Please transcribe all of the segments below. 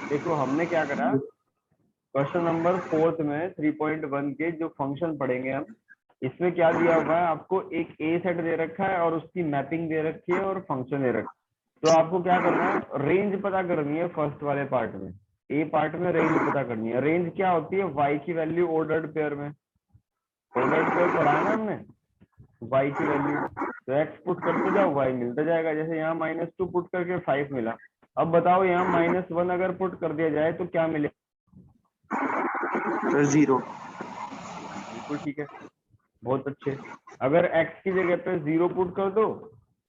देखो हमने क्या करा, क्वेश्चन नंबर 4 में 3.1 के जो फंक्शन पढ़ेंगे हम, इसमें क्या दिया हुआ है आपको, एक ए सेट दे रखा है और उसकी मैपिंग दे रखी है और फंक्शन दे रखा है। तो आपको क्या करना है, रेंज पता करनी है फर्स्ट वाले पार्ट में, ए पार्ट में रेंज पता करनी है। रेंज क्या होती है, वाई की वैल्यू ऑर्डर्ड पेयर में, ऑर्डर्ड पेयर पढ़ा है ना हमने, वाई की वैल्यू, तो एक्स पुट करते जाओ वाई मिलता जाएगा। जैसे यहाँ -2 पुट करके 5 मिला। अब बताओ यहाँ -1 अगर पुट कर दिया जाए तो क्या मिलेगा? 0। बिल्कुल ठीक है, बहुत अच्छे। अगर x की जगह पे 0 पुट कर दो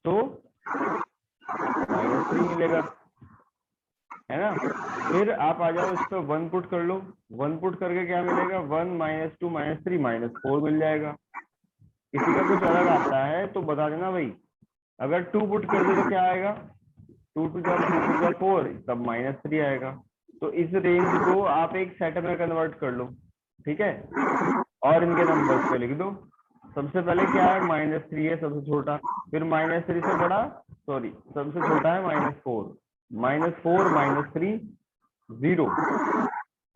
तो -3 मिलेगा, है ना। फिर आप आ जाओ इस पे 1 पुट कर लो, 1 पुट करके क्या मिलेगा, 1 -2 -3 -4 मिल जाएगा। किसी का कुछ अलग आता है तो बता देना भाई। अगर 2 पुट कर दे तो क्या आएगा, 2 2 3 4 तब -3 आएगा। तो इस रेंज को आप एक सेट में कन्वर्ट कर लो, ठीक है, और इनके नंबर्स पे लिख दो। सबसे पहले क्या है, -3 है सबसे छोटा, फिर -3 से बड़ा, सॉरी सबसे छोटा है -4, -4 -3 0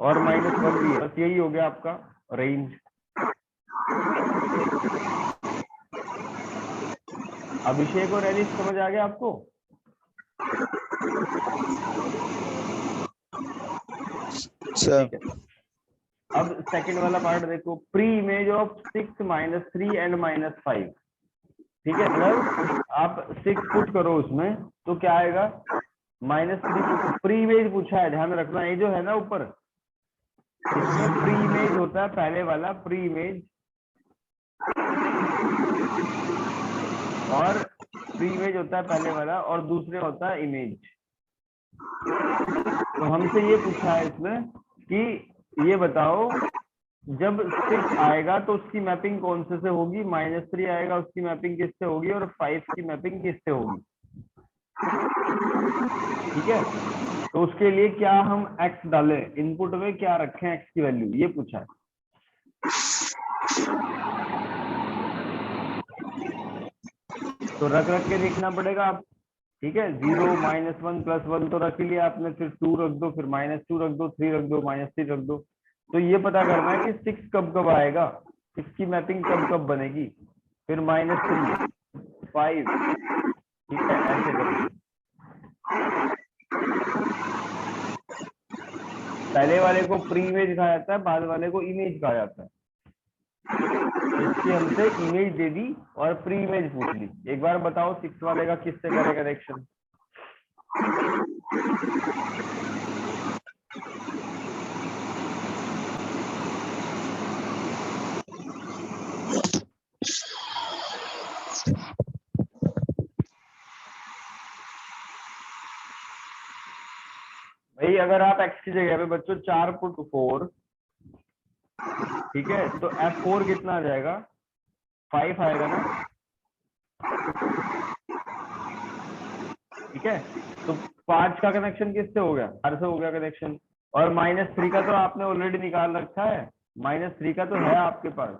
और -1 भी है। बस यही हो गया आपका रेंज। अभिषेक और एलिस समझ आ गया आपको? ठीक है। अब सेकंड वाला पार्ट देखो, प्री इमेज ऑफ 6 -3 एंड -5। ठीक है, मतलब आप 6 पुट करो उसमें तो क्या आएगा, -3 प्री इमेज पूछा है, ध्यान रखना। ये जो है ना ऊपर, इसमें प्री इमेज होता है पहले वाला, प्री इमेज, और प्री इमेज होता है पहले वाला और दूसरे होता है इमेज। तो हमसे ये पूछा है इसमें कि ये बताओ जब 6 आएगा तो उसकी मैपिंग कौन से होगी, -3 आएगा उसकी मैपिंग किससे होगी और 5 की मैपिंग किससे होगी। ठीक है, तो उसके लिए क्या हम x डालें, इनपुट में क्या रखें x की वैल्यू, ये पूछा है। तो रख रख के देखना पड़ेगा आप। ठीक है, 0 -1 +1 तो रख लिया आपने, फिर 2 रख दो, फिर -2 रख दो, 3 रख दो, -3 रख दो। तो ये पता करना है कि 6 कब कब आएगा, 6 की मैपिंग कब कब बनेगी, फिर -3 5। ठीक है, ऐसे करेंगे। पहले वाले को प्री इमेज कहा जाता है, बाद वाले को इमेज कहा जाता है। इसकी हमसे इमेज दे दी और प्री इमेज पूछ ली। एक बार बताओ 6 वाले का किससे करें कनेक्शन? भाई अगर आप x की जगह पे बच्चों 4 पुट 4, ठीक है, तो F4 कितना आ जाएगा, 5 आएगा ना। ठीक है, तो 5 का कनेक्शन किससे हो गया, 4 से हो गया कनेक्शन। और -3 का तो आपने ऑलरेडी निकाल रखा है, -3 का तो है आपके पास,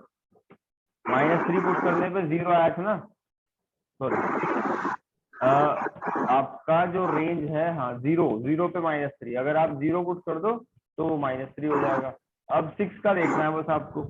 -3 पुट करने पे 0 आया था ना, सॉरी आपका जो रेंज है, हाँ 0 पे -3, अगर आप 0 पुट कर दो तो वो -3 हो जाएगा। अब 6 का देखना है बस आपको।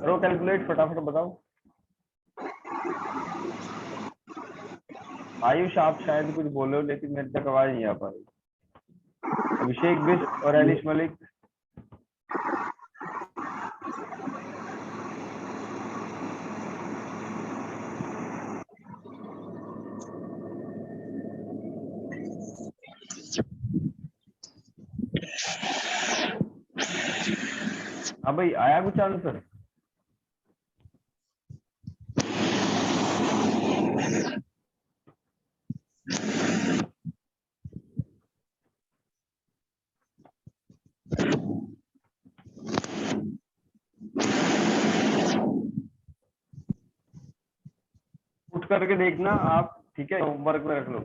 करो कैलकुलेट फटाफट, बताओ। आयुष आप शायद कुछ बोलो लेकिन मेरे तक आवाज नहीं आ पा रही। अभिषेक बिष्ट और एलिश मलिक, हाँ भाई आया कुछ आंसर? करके देखना आप, ठीक है, होमवर्क में रख लो।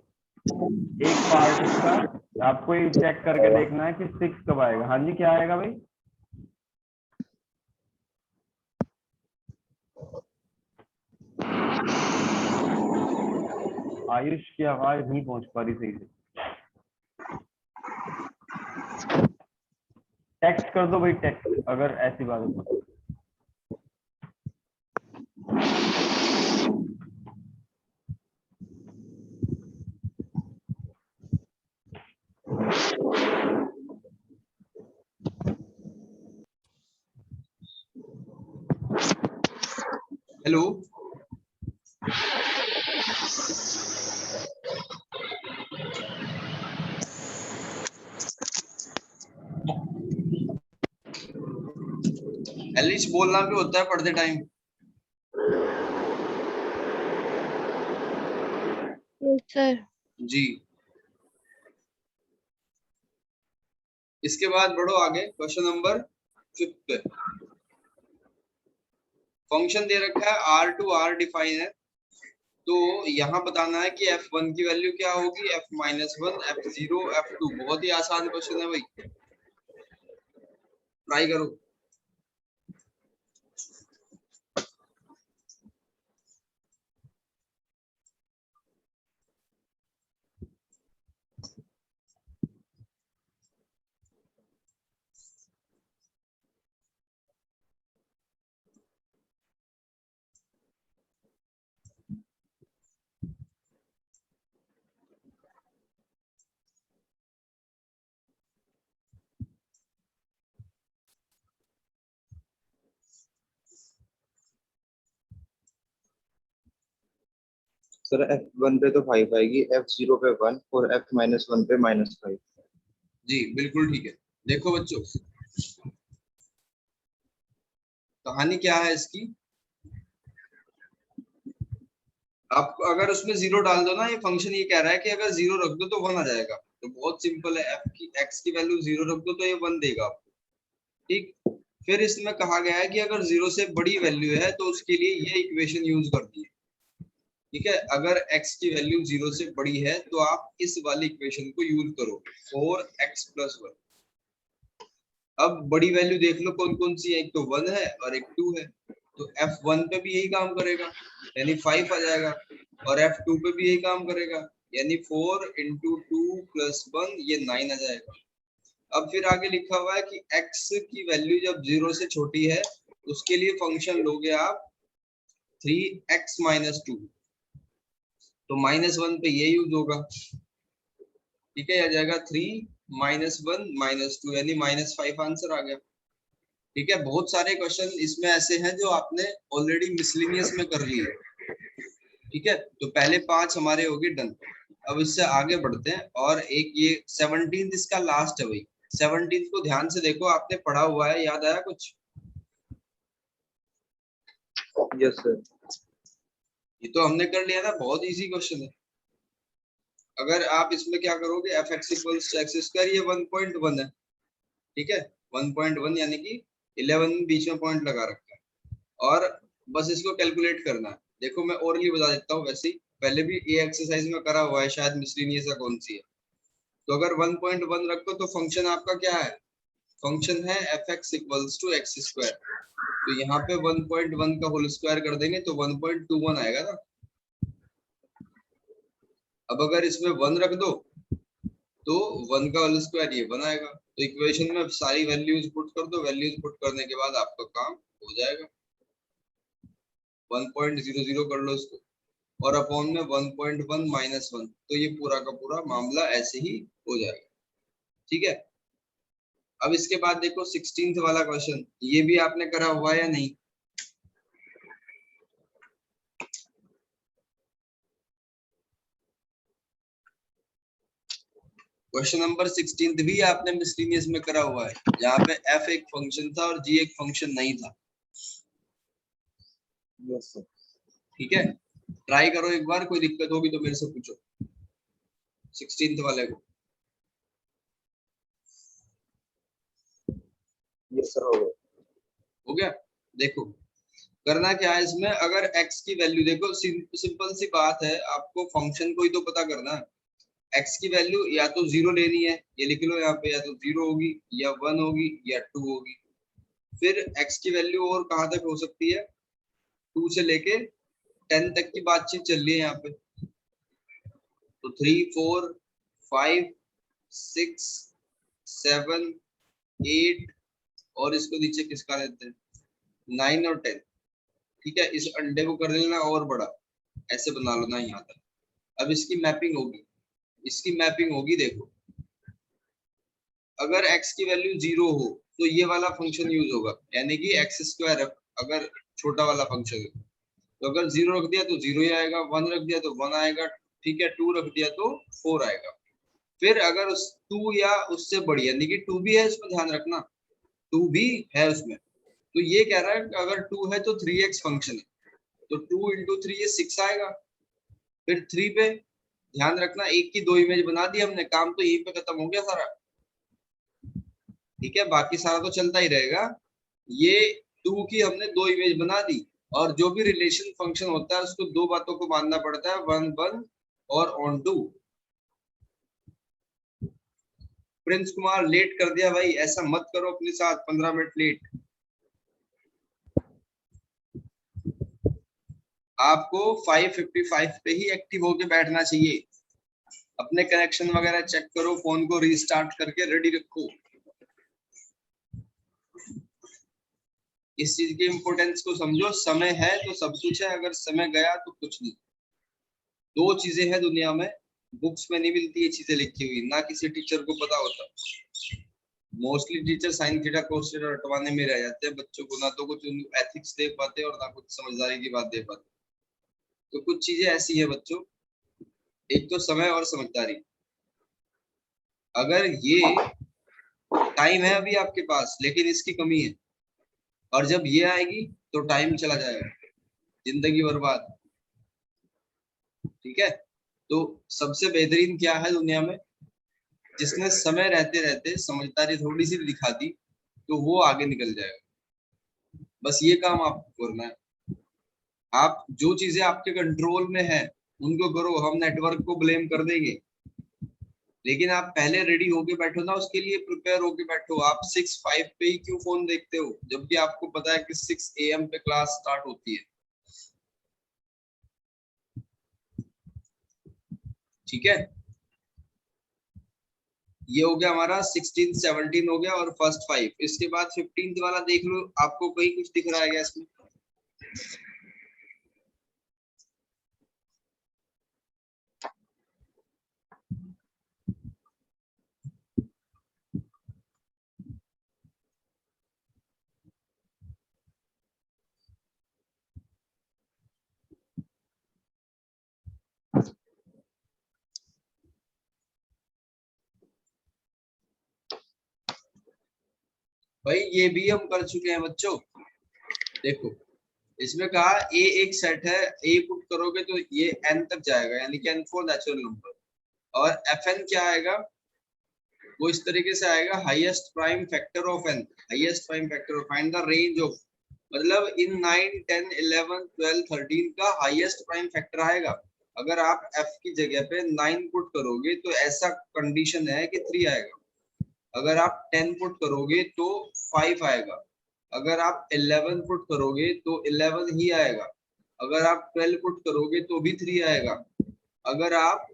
एक पार्ट इसका आपको ये चेक करके देखना है कि 6 कब आएगा। हाँ जी, क्या आएगा भाई? आयुष की आवाज नहीं पहुंच पा रही सही से। टेक्स्ट कर दो भाई, टेक्स्ट, अगर ऐसी बात हो तो। हेलो, एलिश बोलना भी होता है पढ़ते टाइम। सर जी, इसके बाद बढ़ो आगे, क्वेश्चन नंबर 5 पे। फंक्शन दे रखा है R टू R डिफाइन है, तो यहाँ बताना है कि F1 की वैल्यू क्या होगी, F-1, F0, F2। बहुत ही आसान क्वेश्चन है भाई, ट्राई करो। सर F1 पे तो 5 आएगी, F0 पे 1 और F-1 पे -5। जी बिल्कुल ठीक है। देखो बच्चों, कहानी क्या है इसकी, आप अगर उसमें 0 डाल दो ना, ये फंक्शन ये कह रहा है कि अगर 0 रख दो तो 1 आ जाएगा। तो बहुत सिंपल है, x की वैल्यू 0 रख दो तो ये 1 देगा आपको, ठीक। फिर इसमें कहा गया है कि अगर 0 से बड़ी वैल्यू है तो उसके लिए ये इक्वेशन यूज करनी है, ठीक है। अगर x की वैल्यू 0 से बड़ी है तो आप इस वाली इक्वेशन को यूज करो, 4x + 1। अब बड़ी वैल्यू देख लो कौन कौन सी है, एक तो 1 है और एक 2 है, तो F1 पे भी यही काम करेगा, यानी 5 आ जाएगा, और F2 पे भी यही काम करेगा, यानी 4 × 2 + 1, ये 9 आ जाएगा। अब फिर आगे लिखा हुआ है कि x की वैल्यू जब 0 से छोटी है उसके लिए फंक्शन लोगे आप 3x - 2, तो -1 पे ये यूज होगा, ठीक है। आ जाएगा 3 - 1 - 2, यानी -5 आंसर आ गया, ठीक है। बहुत सारे क्वेश्चन इसमें ऐसे हैं जो आपने ऑलरेडी मिसलिनियस में कर लिए, ठीक है। तो पहले 5 हमारे हो गए डन। अब इससे आगे बढ़ते हैं, और एक ये 17th इसका लास्ट है भाई। 17th को ध्यान से देखो, आपने पढ़ा हुआ है, याद आया कुछ? Yes sir. ये तो हमने कर लिया था, बहुत इजी क्वेश्चन है। अगर आप इसमें क्या करोगे, f(x = x²), ये 1.1 है, ठीक है। 1.1 यानी कि 11 बीच में पॉइंट लगा रखा है, और बस इसको कैलकुलेट करना है। देखो मैं ओरली बता देता हूँ, वैसे ही पहले भी ये एक्सरसाइज में करा हुआ है, शायद मिसलिनियस या कौन सी है। तो अगर 1.1 रखो तो फंक्शन आपका क्या है, फंक्शन है f(x = x²). तो यहाँ पे 1.1 का होल स्क्वायर कर देंगे तो 1.21 आएगा ना। अब अगर इसमें 1 रख दो तो 1 का होल स्क्वायर ये 1 आएगा। तो इक्वेशन में सारी वैल्यूज पुट कर दो, वैल्यूज पुट करने के बाद आपका काम हो जाएगा। 1.00 कर लो इसको, और अपॉन में 1.1 - 1, तो ये पूरा का पूरा मामला ऐसे ही हो जाएगा, ठीक है। अब इसके बाद देखो 16th वाला क्वेश्चन, ये भी आपने करा हुआ है या नहीं? क्वेश्चन नंबर 16 भी आपने मिसलिनियस में करा हुआ है, यहाँ पे f एक फंक्शन था और g एक फंक्शन नहीं था, यस सर। ठीक है। ट्राई करो एक बार, कोई दिक्कत होगी तो मेरे से पूछो 16th वाले को। यस सर, हो गया। हो गया? देखो करना क्या है इसमें, अगर x की वैल्यू देखो, सिंपल सी बात है, आपको फंक्शन को ही तो पता करना है। x की वैल्यू या तो 0 लेनी है, ये लिख लो यहाँ पे, या तो 0 होगी या 1 होगी या 2 होगी। फिर x की वैल्यू और कहाँ तक हो सकती है, 2 से लेके 10 तक की बातचीत चल रही है यहाँ पे। तो 3 4 5 6 7 8 और इसको नीचे किसका लेते हैं, 9 और 10। ठीक है, इस अंडे को कर लेना और बड़ा, ऐसे बना लो ना यहाँ तक। अब इसकी मैपिंग होगी, इसकी मैपिंग होगी, देखो अगर x की वैल्यू 0 हो तो ये वाला फंक्शन यूज होगा, यानी कि x स्क्वायर अगर छोटा वाला फंक्शन है, तो अगर 0 रख दिया तो 0 ही आएगा, 1 रख दिया तो 1 आएगा, ठीक है, 2 रख दिया तो 4 आएगा। फिर अगर उस 2 या उससे बड़ी, यानी कि 2 भी है इसमें, ध्यान रखना 2 भी है उसमें, तो ये कह रहा है कि अगर 2 है तो 3x फंक्शन है, तो 2 इंटू 3 ये 6 आएगा। फिर 3 पे ध्यान रखना, एक की दो इमेज बना दी हमने, काम तो यहीं पे खत्म हो गया सारा। ठीक है, बाकी सारा तो चलता ही रहेगा। ये 2 की हमने दो इमेज बना दी, और जो भी रिलेशन फंक्शन होता है उसको दो बातों को मानना पड़ता है, 1 1 और ऑन 2। प्रिंस कुमार लेट कर दिया भाई, ऐसा मत करो अपने साथ, 15 मिनट लेट। आपको 5:55 पे ही एक्टिव होके बैठना चाहिए। अपने कनेक्शन वगैरह चेक करो, फोन को रीस्टार्ट करके रेडी रखो। इस चीज की इंपॉर्टेंस को समझो, समय है तो सब कुछ है, अगर समय गया तो कुछ नहीं। दो चीजें हैं दुनिया में, बुक्स में नहीं मिलती ये चीजें लिखी हुई, ना किसी टीचर को पता होता। Mostly teacher sine theta cos theta रटवाने में रह जाते हैं बच्चों को, ना तो कुछ एथिक्स दे पाते और ना कुछ समझदारी की बात दे पाते। तो कुछ चीजें ऐसी है बच्चों, एक तो समय और समझदारी। अगर ये टाइम है अभी आपके पास, लेकिन इसकी कमी है, और जब ये आएगी तो टाइम चला जाएगा, जिंदगी बर्बाद। ठीक है, तो सबसे बेहतरीन क्या है दुनिया में, जिसने समय रहते रहते समझदारी थोड़ी सी दिखा दी, तो वो आगे निकल जाएगा। बस ये काम आपको करना है। आप जो चीजें आपके कंट्रोल में है उनको करो, हम नेटवर्क को ब्लेम कर देंगे, लेकिन आप पहले रेडी होके बैठो ना, उसके लिए प्रिपेयर होके बैठो। आप 6:05 पे ही क्यों फोन देखते हो, जबकि आपको पता है कि 6 AM पे क्लास स्टार्ट होती है। ठीक है, ये हो गया हमारा 16 17 हो गया, और फर्स्ट 5। इसके बाद 15th वाला देख लो, आपको कहीं कुछ दिख रहा है क्या इसमें? भाई ये भी हम कर चुके हैं बच्चों। देखो इसमें कहा ए एक सेट है, ए पुट करोगे तो ये n तक जाएगा, यानी कि n4 नेचुरल नंबर, और fn क्या आएगा, वो इस तरीके से आएगा, highest prime factor of n, highest prime factor of, find the range of, मतलब इन 9 10 11 12 13 का हाईएस्ट प्राइम फैक्टर आएगा। अगर आप f की जगह पे 9 पुट करोगे तो ऐसा कंडीशन है कि 3 आएगा, अगर आप 10 पुट करोगे तो 5 आएगा, अगर आप 11 पुट करोगे तो 11 ही आएगा, अगर आप 12 पुट करोगे तो भी 3 आएगा, अगर आप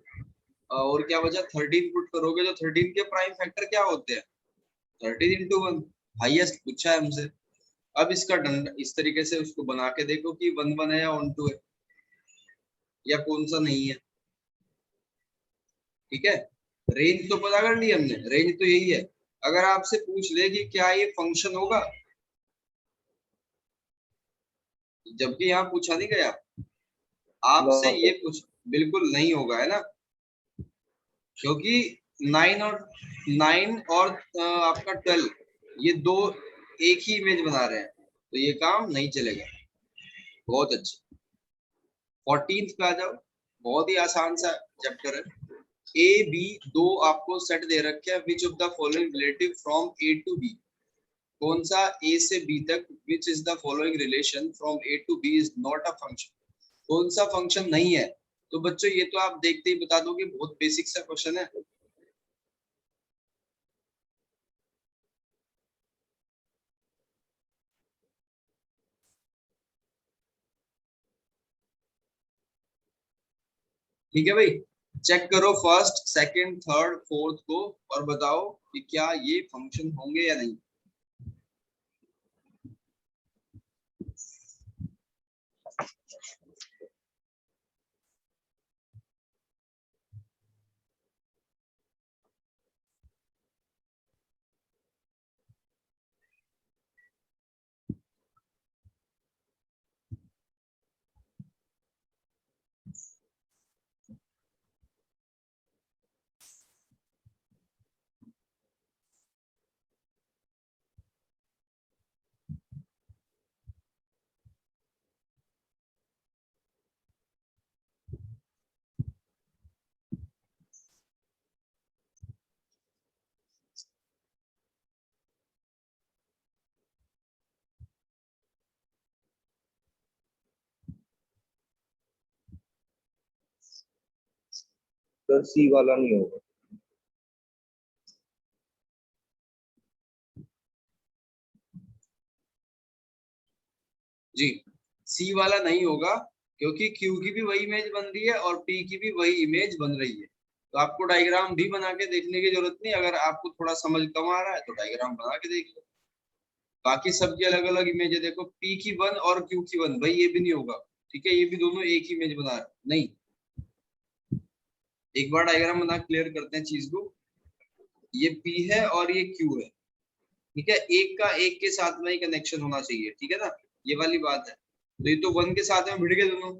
और क्या बचा 13 पुट करोगे तो 13 के प्राइम फैक्टर क्या होते हैं, 13 into 1, हाईएस्ट पूछा है हमसे। अब इसका डंडा इस तरीके से उसको बना के देखो कि 1 1 है या 1 2 है, या कौन सा नहीं है। ठीक है, रेंज तो पता कर ली हमने, रेंज तो यही है। अगर आपसे पूछ ले कि क्या ये फंक्शन होगा, जबकि यहाँ पूछा नहीं गया आपसे, ये पूछ बिल्कुल नहीं होगा, है ना, क्योंकि 9 और आपका 12 ये दो एक ही इमेज बना रहे हैं, तो ये काम नहीं चलेगा। बहुत अच्छे, 14th पे आ जाओ, बहुत ही आसान सा चैप्टर है। ए बी दो आपको सेट दे रखे हैं, which of the following relative from A to B. कौन सा a से b तक which is the following relation from a to b is not a function, कौन सा फंक्शन नहीं है। तो बच्चों ये तो आप देखते ही बता दोगे, बहुत बेसिक सा क्वेश्चन है। ठीक है भाई, चेक करो फर्स्ट सेकंड थर्ड फोर्थ को और बताओ कि क्या ये फंक्शन होंगे या नहीं। तो सी वाला नहीं होगा। जी, सी वाला नहीं होगा, क्योंकि क्यू की भी वही इमेज बन रही है और पी की भी वही इमेज बन रही है। तो आपको डायग्राम भी बना के देखने की जरूरत नहीं, अगर आपको थोड़ा समझ कम आ रहा है तो डायग्राम बना के देख लो। बाकी सबकी अलग अलग इमेज है, देखो पी की वन और क्यू की वन, भाई ये भी नहीं होगा। ठीक है, ये भी दोनों एक ही इमेज बना रहे नहीं। एक बार डायग्राम बना क्लियर करते हैं चीज को। ये पी है और ये क्यू है, ठीक है, एक का एक के साथ में ही कनेक्शन होना चाहिए, ठीक है ना, ये वाली बात है। तो ये तो वन के साथ में भिड़ गए दोनों।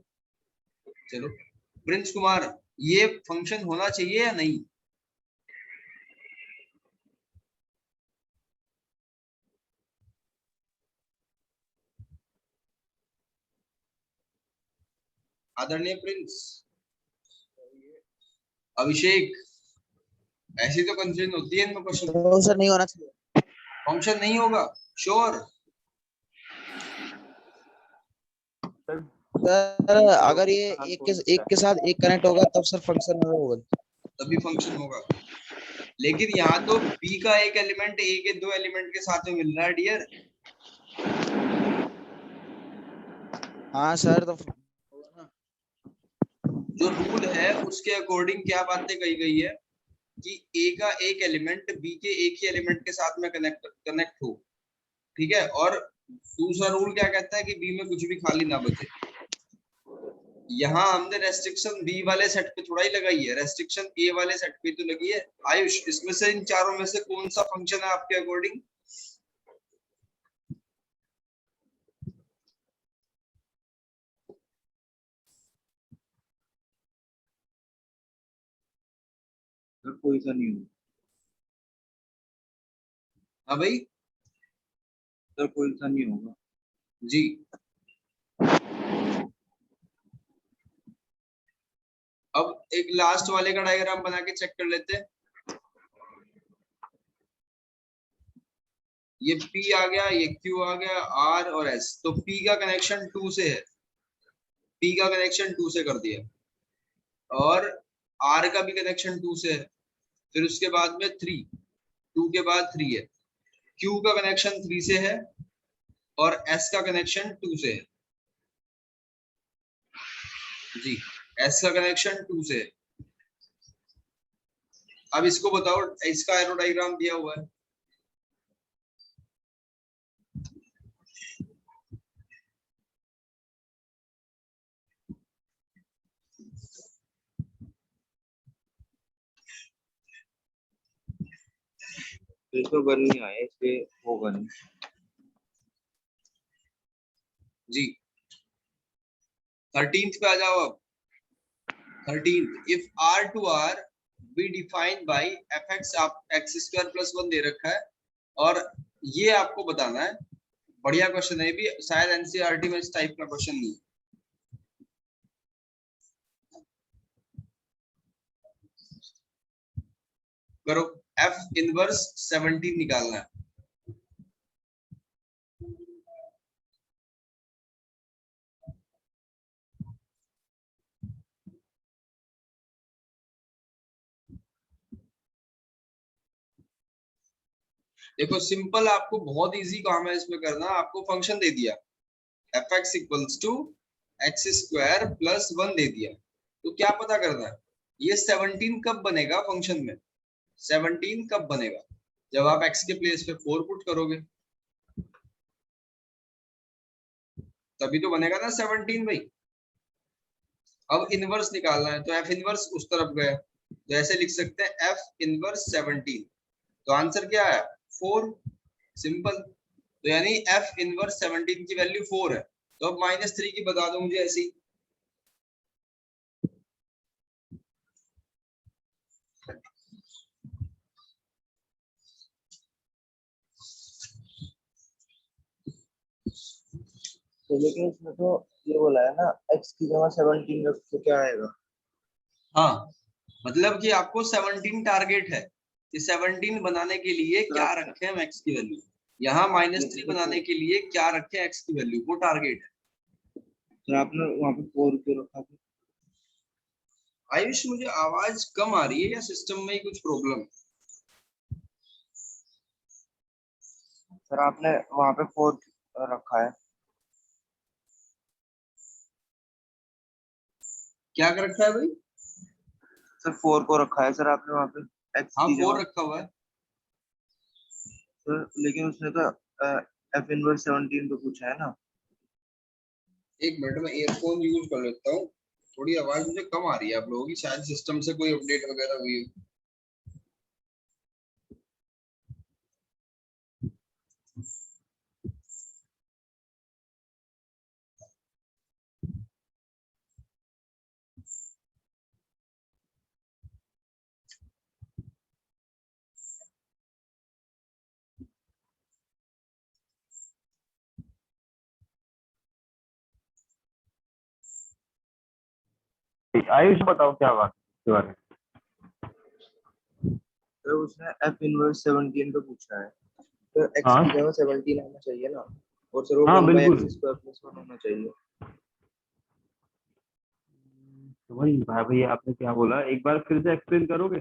चलो प्रिंस कुमार, ये फंक्शन होना चाहिए या नहीं? आदरणीय प्रिंस अभिषेक, ऐसी तो कंफ्यूजन होती है इनमें क्वेश्चन। सर नहीं होना चाहिए। फंक्शन नहीं होगा, श्योर? सर अगर ये एक के साथ एक कनेक्ट होगा तब सर फंक्शन होगा। तभी फंक्शन होगा, लेकिन यहाँ तो बी का एक एलिमेंट ए के दो एलिमेंट के साथ में मिल रहा है डियर। हाँ सर, तो जो रूल है उसके अकॉर्डिंग क्या बातें कही गई है कि ए का एक एलिमेंट बी के एक ही एलिमेंट के साथ में कनेक्ट हो, ठीक है। और दूसरा रूल क्या कहता है कि बी में कुछ भी खाली ना बचे। यहाँ हमने रेस्ट्रिक्शन बी वाले सेट पे थोड़ा ही लगाई है, रेस्ट्रिक्शन ए वाले सेट पे तो लगी है। आयुष, इसमें से इन चारों में से कौन सा फंक्शन है आपके अकॉर्डिंग? सर कोई सा नहीं होगा। हाँ भाई, सर कोई सा नहीं होगा जी। अब एक लास्ट वाले का डायग्राम बना के चेक कर लेते हैं। ये P आ गया, ये Q आ गया, R और S। तो P का कनेक्शन 2 से है, P का कनेक्शन 2 से कर दिया, और R का भी कनेक्शन 2 से है। फिर उसके बाद में 3, 2 के बाद 3 है। Q का कनेक्शन 3 से है और S का कनेक्शन 2 से है। जी, S का कनेक्शन 2 से है। अब इसको बताओ, इसका एरो डायग्राम दिया हुआ है। तो इसमें वन नहीं आया, इसलिए होगा नहीं। जी, 13th पे आ जाओ अब। 13th, if R to R be defined by fx, आप x स्क्वायर प्लस 1 दे रखा है, और ये आपको बताना है। बढ़िया क्वेश्चन है ये भी, शायद एनसीईआरटी में इस टाइप का क्वेश्चन नहीं है। करो, f इनवर्स 17 निकालना है। देखो सिंपल, आपको बहुत इजी काम है इसमें करना। आपको फंक्शन दे दिया fx equals to x square plus 1 दे दिया, तो क्या पता करना है ये 17 कब बनेगा फंक्शन में। 17 कब बनेगा? जब आप x के प्लेस पे 4 पुट करोगे, तभी तो बनेगा ना 17 भाई। अब इनवर्स निकालना है, तो f इनवर्स उस तरफ गया, तो ऐसे लिख सकते हैं f इनवर्स 17, तो आंसर क्या है 4। सिंपल। तो यानी f इनवर्स 17 की वैल्यू 4 है, तो अब -3 की बता दो मुझे ऐसी। तो लेकिन इसमें तो ये बोला है ना, x की जगह 17 रख तो क्या आएगा? हाँ, मतलब कि आपको 17 टारगेट है कि 17 बनाने के लिए सर क्या आप रखें हम x की वैल्यू, यहाँ -3 लेकिन बनाने के लिए क्या रखें x की वैल्यू, वो टारगेट है। सर आपने वहाँ पे 4 क्यों रखा था? आयुष, मुझे आवाज कम आ रही है या सिस्टम में ही कुछ प्रॉब्लम है? सर आपने वहाँ पे 4 रखा है। क्या कर रखा है भाई? सर 4 को रखा है सर आपने वहाँ पे x हाँ, की 4 जगह। रखा हुआ है। सर लेकिन उसने तो f इनवर्स 17 तो पूछा है ना। एक मिनट में ईयरफोन यूज कर लेता हूँ, थोड़ी आवाज मुझे कम आ रही है आप लोगों की, शायद सिस्टम से कोई अपडेट वगैरह हुई हो। आयुष बताओ क्या बात के बारे में। सर उसने f इनवर्स 17 तो पूछा है, तो x हाँ की जगह 17 आना चाहिए ना, और सर वो हाँ 1 बाई बिल्कुल, एक्स स्क्वायर प्लस 1 होना चाहिए। तो वही भाई भैया आपने क्या बोला, एक बार फिर से एक्सप्लेन करोगे।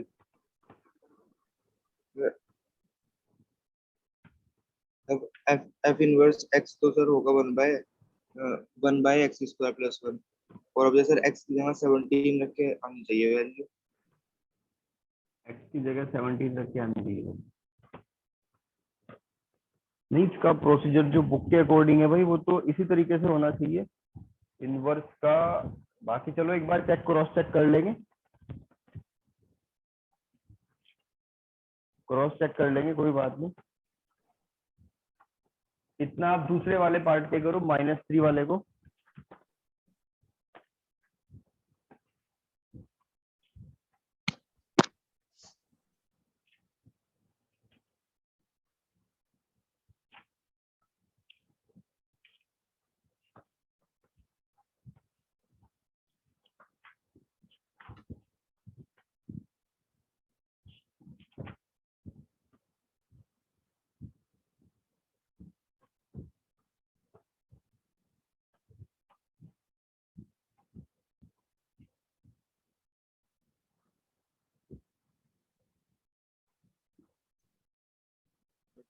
अब f इनवर्स x तो सर होगा 1 बाई एक्स स्क्वायर प्लस 1, और अब जैसे x की जगह 17 रख के आनी चाहिए वैल्यू। एक्स की जगह 17 रख के आनी चाहिए। नहीं, इसका प्रोसीजर जो बुक के अकॉर्डिंग है भाई, वो तो इसी तरीके से होना चाहिए इनवर्स का। बाकी चलो एक बार चेक, क्रॉस चेक कर लेंगे, क्रॉस चेक कर लेंगे, कोई बात नहीं। इतना आप दूसरे वाले पार्ट पे करो, -3 वाले को।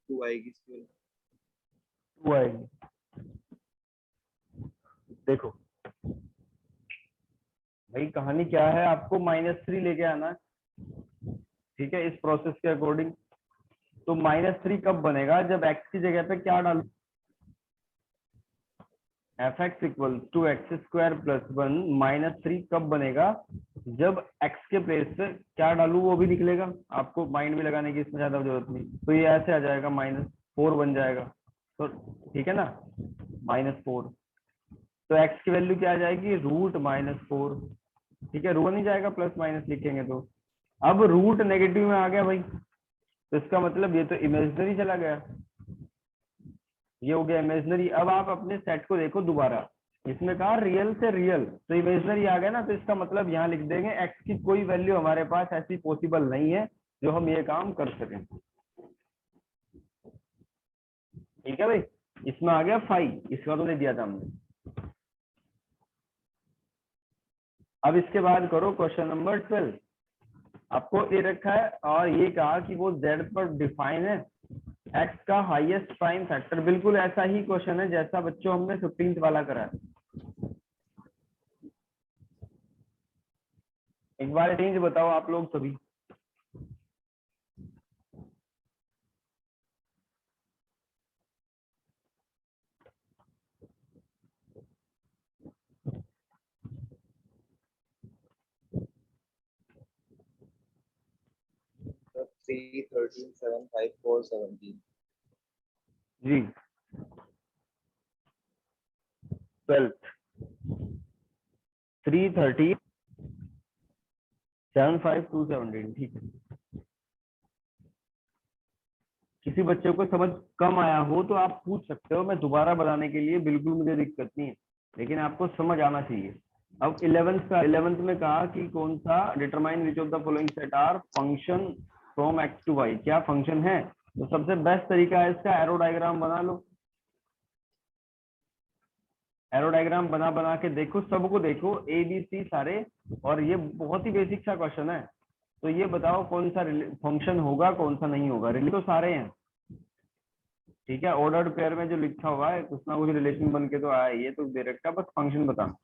टू आएगी इसकी। 2 आएगी। देखो भाई कहानी क्या है, आपको -3 लेके आना है, ठीक है, इस प्रोसेस के अकॉर्डिंग। तो -3 कब बनेगा, जब x की जगह पे क्या डालू, fx equal to x square plus 1। -3 कब बनेगा, जब x के प्लेस पे क्या डालू वो भी निकलेगा, आपको माइंड में लगाने की इसमें ज्यादा जरूरत नहीं। तो ये ऐसे आ जाएगा, -4 बन जाएगा, तो ठीक है ना, -4। तो x की वैल्यू क्या आ जाएगी, √-4, ठीक है, रो नहीं जाएगा, प्लस माइनस लिखेंगे तो। अब रूट नेगेटिव में आ गया भाई, तो इसका मतलब ये तो इमेजिनरी चला गया, ये हो गया इमेजिनरी। अब आप अपने सेट को देखो दोबारा, इसमें कहा रियल से रियल, तो इमेजिनरी आ गया ना, तो इसका मतलब यहाँ लिख देंगे एक्स की कोई वैल्यू हमारे पास ऐसी पॉसिबल नहीं है जो हम ये काम कर सकें। ठीक है भाई, इसमें आ गया 5, इसका तो नहीं दिया था हमने। अब इसके बाद करो क्वेश्चन नंबर 12। आपको ये रखा है और ये कहा कि वो z पर डिफाइन है, एक्स का हाईएस्ट प्राइम फैक्टर, बिल्कुल ऐसा ही क्वेश्चन है जैसा बच्चों हमने 15th वाला करा है। एक बार रेंज बताओ आप लोग सभी। तो 3 13 7 5 4 17 जी 12th 3 13 7 5 2 17, ठीक है। किसी बच्चे को समझ कम आया हो तो आप पूछ सकते हो, मैं दोबारा बताने के लिए बिल्कुल मुझे दिक्कत नहीं है, लेकिन आपको समझ आना चाहिए। अब 11th में कहा कि कौन सा determine which of the following set are function from x to y, क्या फंक्शन है। तो सबसे बेस्ट तरीका है इसका एरो डायग्राम बना लो। एरो डायग्राम बना बना के देखो, सबको देखो, ए बी सी सारे, और ये बहुत ही बेसिक सा क्वेश्चन है। तो ये बताओ कौन सा फंक्शन होगा कौन सा नहीं होगा। रिलेशन तो सारे हैं, ठीक है, ऑर्डर्ड पेयर में जो लिखा हुआ है कुछ ना कुछ रिलेशन बन के तो आया, ये तो दे रखा है, बस फंक्शन बताना।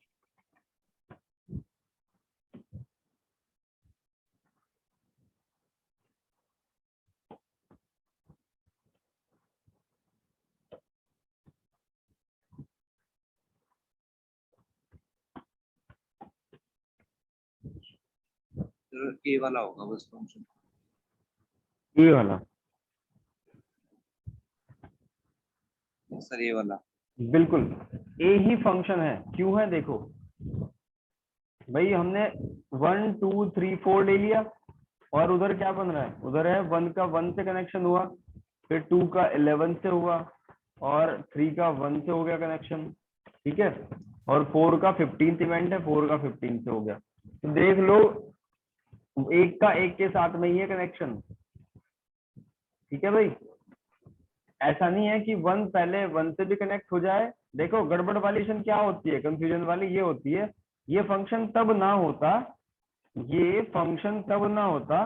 ए वाला होगा बस फंक्शन। ये वाला सर ये वाला बिल्कुल ए ही फंक्शन है। क्यों है देखो भाई, हमने 1 2 3 4 ले लिया, और उधर क्या बन रहा है, उधर है 1 का 1 से कनेक्शन हुआ, फिर 2 का 11 से हुआ, और 3 का 1 से हो गया कनेक्शन, ठीक है, और 4 का 15th इवेंट है, 4 का 15 से हो गया। तो देख लो, एक का एक के साथ में ही है कनेक्शन, ठीक है भाई। ऐसा नहीं है कि 1 पहले 1 से भी कनेक्ट हो जाए। देखो गड़बड़ वाली क्या होती है, कंफ्यूजन वाली ये होती है, ये फंक्शन तब ना होता, ये फंक्शन तब ना होता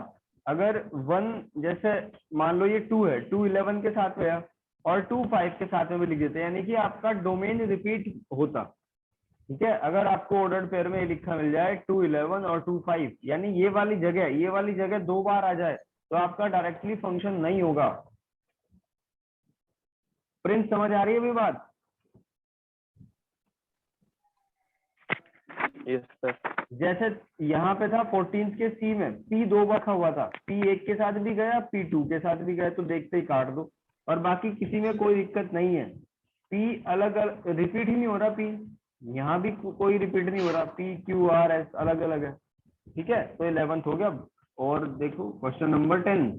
अगर 1, जैसे मान लो ये 2 है, 2 11 के साथ में है, और 2 5 के साथ में भी लिख देते हैं, यानी कि आपका डोमेन रिपीट होता, ठीक है। अगर आपको ऑर्डर्ड पेयर में लिखा मिल जाए 2 11 और 2 5, यानी ये वाली जगह 2 बार आ जाए, तो आपका डायरेक्टली फंक्शन नहीं होगा। प्रिंस समझ आ रही है अभी बात। Yes sir. जैसे यहाँ पे था 14th के सी में P 2 बार रखा हुआ था, P 1 के साथ भी गया, P 2 के साथ भी गया, तो देखते ही काट दो, और बाकी किसी में कोई दिक्कत नहीं है। P अलग अलग रिपीट ही नहीं हो रहा, P यहाँ भी कोई रिपीट नहीं हो रहा, P Q R S अलग अलग है, ठीक है। तो 11th हो गया। और देखो question number 10,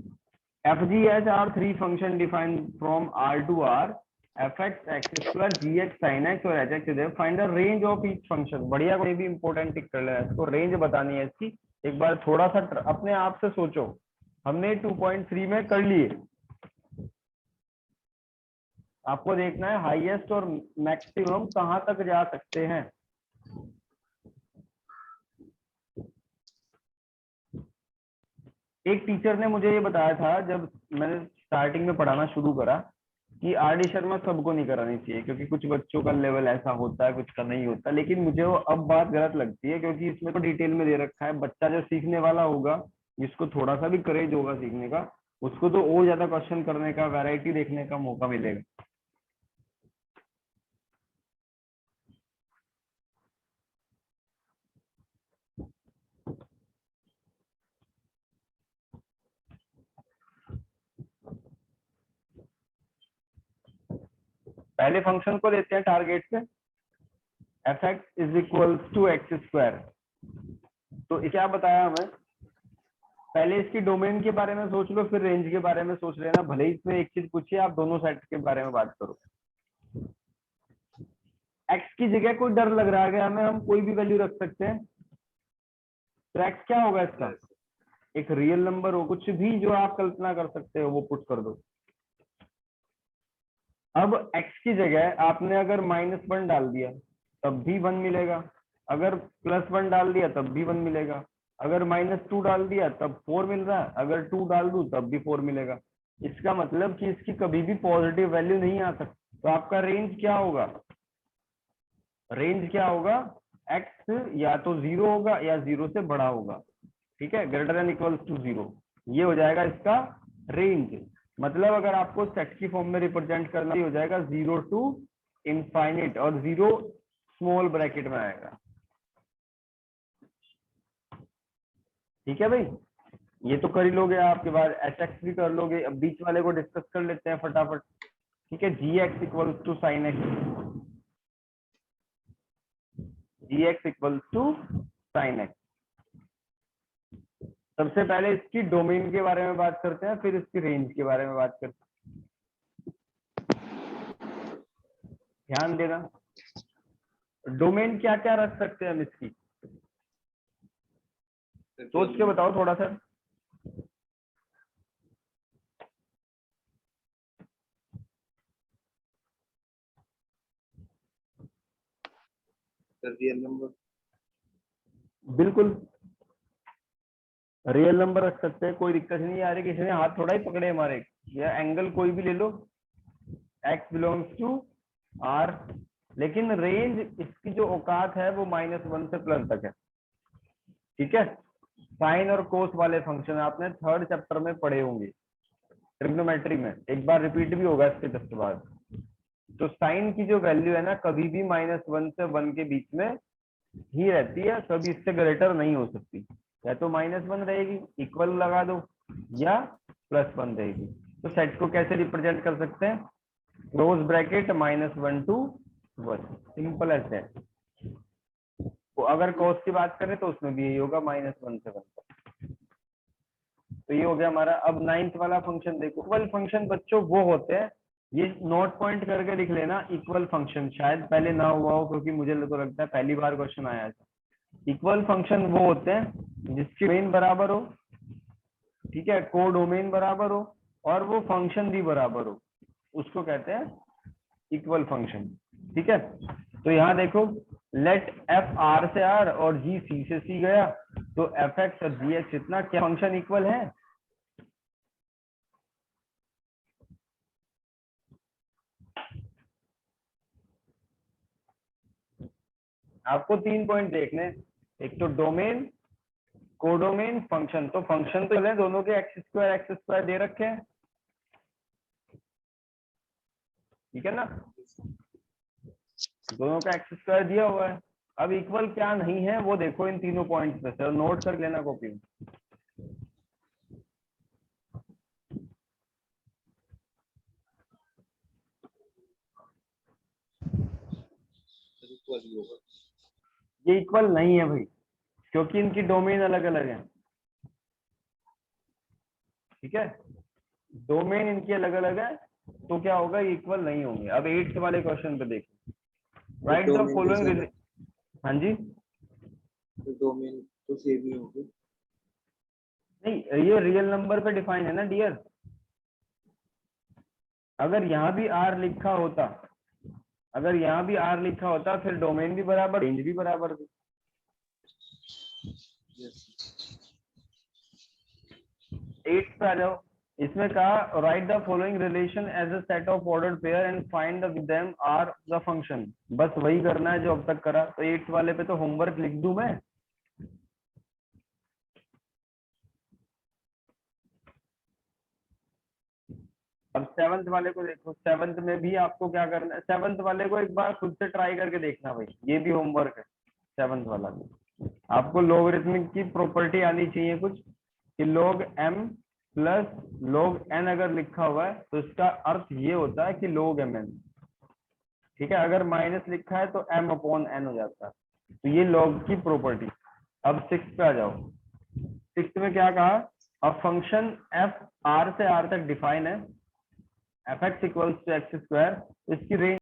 FGH are three function defined from R to R, fx x square gx sin x और hx is there, find the range of each function। बढ़िया, कोई भी इंपॉर्टेंट टिक कर लेना, इसको रेंज बतानी है इसकी। एक बार थोड़ा सा अपने आप से सोचो, हमने 2.3 में कर लिए, आपको देखना है हाईएस्ट और मैक्सिमम कहां तक जा सकते हैं। एक टीचर ने मुझे ये बताया था जब मैंने स्टार्टिंग में पढ़ाना शुरू करा, कि आर.डी. शर्मा सबको नहीं करानी चाहिए, क्योंकि कुछ बच्चों का लेवल ऐसा होता है, कुछ का नहीं होता। लेकिन मुझे वो अब बात गलत लगती है, क्योंकि इसमें तो डिटेल में दे रखा है, बच्चा जो सीखने वाला होगा, जिसको थोड़ा सा भी करेज होगा सीखने का, उसको तो और ज्यादा क्वेश्चन करने का, वैरायटी देखने का मौका मिलेगा। पहले फंक्शन को लेते हैं टारगेट से, fx is equal to x square. तो क्या बताया हमें, पहले इसकी डोमेन के बारे में सोच लो, फिर रेंज के बारे में सोच लेना, भले ही इसमें एक चीज पूछिए, आप दोनों सेट के बारे में बात करो। एक्स की जगह कोई डर लग रहा है हमें, हम कोई भी वैल्यू रख सकते हैं, तो एक्स क्या होगा इसका, एक रियल नंबर हो, कुछ भी जो आप कल्पना कर सकते हो वो पुट कर दो। अब x की जगह आपने अगर -1 डाल दिया तब भी 1 मिलेगा, अगर +1 डाल दिया तब भी 1 मिलेगा, अगर -2 डाल दिया तब 4 मिल रहा है, अगर 2 डाल दूं तब भी 4 मिलेगा। इसका मतलब कि इसकी कभी भी पॉजिटिव वैल्यू नहीं आ सकती। तो आपका रेंज क्या होगा, रेंज क्या होगा, x या तो 0 होगा या 0 से बड़ा होगा, ठीक है, ग्रेटर देन इक्वल्स टू 0, ये हो जाएगा इसका रेंज। मतलब अगर आपको सेट की फॉर्म में रिप्रेजेंट करना, ये हो जाएगा 0 टू इनफाइनिट, और 0 स्मॉल ब्रैकेट में आएगा। ठीक है भाई, ये तो कर ही लोगे, आपके बाद एच एक्स भी कर लोगे। अब बीच वाले को डिस्कस कर लेते हैं फटाफट। ठीक है, g x equals to sine x, g x equals to sine x. सबसे पहले इसकी डोमेन के बारे में बात करते हैं, फिर इसकी रेंज के बारे में बात करते हैं। ध्यान देना, डोमेन क्या क्या रख सकते हैं हम इसकी, सोच के बताओ थोड़ा सा। रियल नंबर, बिल्कुल रियल नंबर रख सकते हैं, कोई दिक्कत नहीं आ रही, किसी ने हाथ थोड़ा ही पकड़े हमारे, या एंगल कोई भी ले लो, x बिलोंग्स टू r, लेकिन रेंज इसकी जो औकात है वो -1 से प्लस तक है। ठीक है, साइन और कोस वाले फंक्शन आपने थर्ड चैप्टर में पढ़े होंगे ट्रिग्नोमेट्री में, एक बार रिपीट भी होगा इसके जस्ट बाद। तो साइन की जो वैल्यू है ना, कभी भी -1 से 1 के बीच में ही रहती है, कभी इससे ग्रेटर नहीं हो सकती, या तो -1 रहेगी, इक्वल लगा दो, या +1 रहेगी। तो सेट को कैसे रिप्रेजेंट कर सकते हैं, close bracket -1 to 1, simple as that. तो अगर कॉस की बात करें तो उसमें भी यही होगा, -1 से 1। तो ये हो गया हमारा। अब 9th वाला फंक्शन देखो, इक्वल फंक्शन बच्चों वो होते हैं, ये नोट पॉइंट करके लिख लेना, इक्वल फंक्शन शायद पहले ना हुआ हो, क्योंकि मुझे तो लगता है पहली बार क्वेश्चन आया था। इक्वल फंक्शन वो होते हैं जिसकी डोमेन बराबर हो, ठीक है, को डोमेन बराबर हो, और वो फंक्शन भी बराबर हो, उसको कहते हैं इक्वल फंक्शन। ठीक है, तो यहाँ देखो, लेट एफ आर से आर और जी सी से सी गया, तो एफ एक्स और जी एक्स इतना क्या फंक्शन इक्वल है। आपको 3 पॉइंट देखने, एक तो डोमेन, कोडोमेन, फंक्शन। तो फंक्शन तो है दोनों के एक्स स्क्वायर दे रखे हैं, ठीक है ना, दोनों का एक्स स्क्वायर दिया हुआ है। अब इक्वल क्या नहीं है वो देखो इन तीनों पॉइंट्स पे, सर नोट कर लेना कॉपी में। ये इक्वल नहीं है भाई, क्योंकि इनकी डोमेन अलग अलग है। ठीक है, डोमेन इनकी अलग अलग है, तो क्या होगा, इक्वल नहीं होंगे। अब 8th वाले क्वेश्चन पे देखो, राइट द फॉलोइंग। हाँ जी, डोमेन तो सेम ही होगी। नहीं ये रियल नंबर पे डिफाइन है ना डियर। अगर यहाँ भी आर लिखा होता, अगर यहाँ भी आर लिखा होता, फिर डोमेन भी बराबर, रेंज भी बराबर थी। 8 पे आ जाओ, इसमें कहा write the following relation as a set of ordered pair and find with them are the function. बस वही करना है जो अब तक करा। तो 8th वाले पे तो होमवर्क लिख दूं मैं। अब 7th वाले को देखो, 7th में भी आपको क्या करना है, 7th वाले को एक बार खुद से ट्राई करके देखना भाई, ये भी होमवर्क है 7th वाला भी। आपको लॉगरिथमिक की प्रॉपर्टी आनी चाहिए कुछ, कि log m plus log n अगर लिखा हुआ है तो इसका अर्थ ये होता है कि log mn। ठीक है, अगर माइनस लिखा है तो m अपॉन n हो जाता है। तो ये log की प्रॉपर्टी। अब 6 पे आ जाओ, 6 में क्या कहा, अब फंक्शन f r से r तक डिफाइन है, F X equals to x square, इसकी रेंज